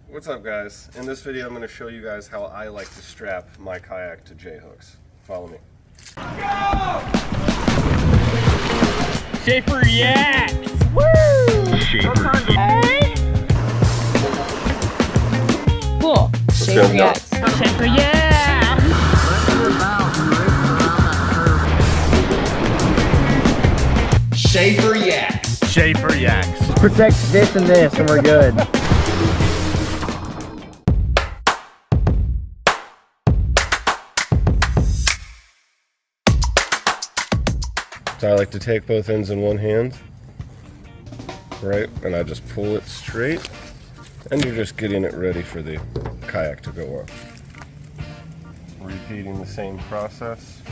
What's up, guys? In this video I'm going to show you guys how I like to strap my kayak to J-hooks. Follow me. Go! Schaefer Yaks! Woo! Schaefer. Hey! Cool. Schaefer Yaks. Schaefer Yaks! Schaefer Yaks. Schaefer Yaks. Protect this and this and we're good. So I like to take both ends in one hand, right, and I just pull it straight, and you're just getting it ready for the kayak to go up. Repeating the same process.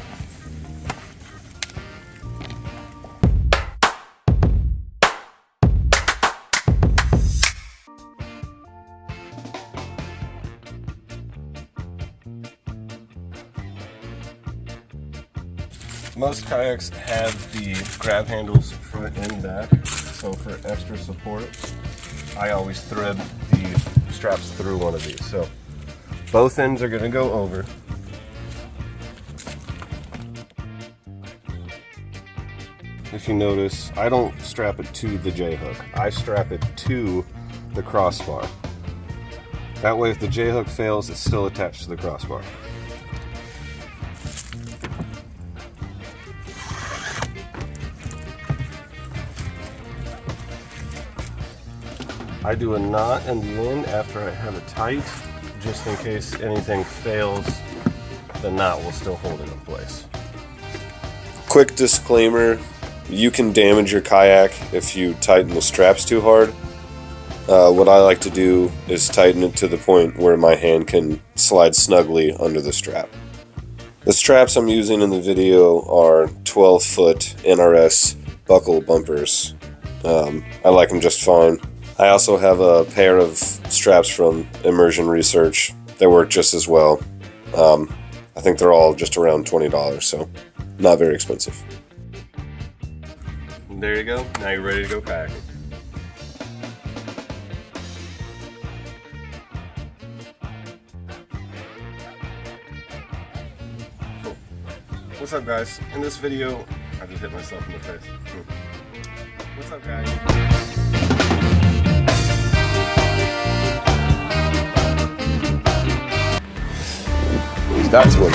Most kayaks have the grab handles front and back, so for extra support, I always thread the straps through one of these. So both ends are going to go over. If you notice, I don't strap it to the J-hook. I strap it to the crossbar. That way if the J-hook fails, it's still attached to the crossbar. I do a knot in the end after I have it tight, just in case anything fails, the knot will still hold it in place. Quick disclaimer, you can damage your kayak if you tighten the straps too hard. What I like to do is tighten it to the point where my hand can slide snugly under the strap. The straps I'm using in the video are 12-foot NRS buckle bumpers. I like them just fine. I also have a pair of straps from Immersion Research that work just as well. I think they're all just around $20, so not very expensive. There you go. Now you're ready to go kayaking. Cool. What's up, guys? In this video, I just hit myself in the face. What's up, guys? That's what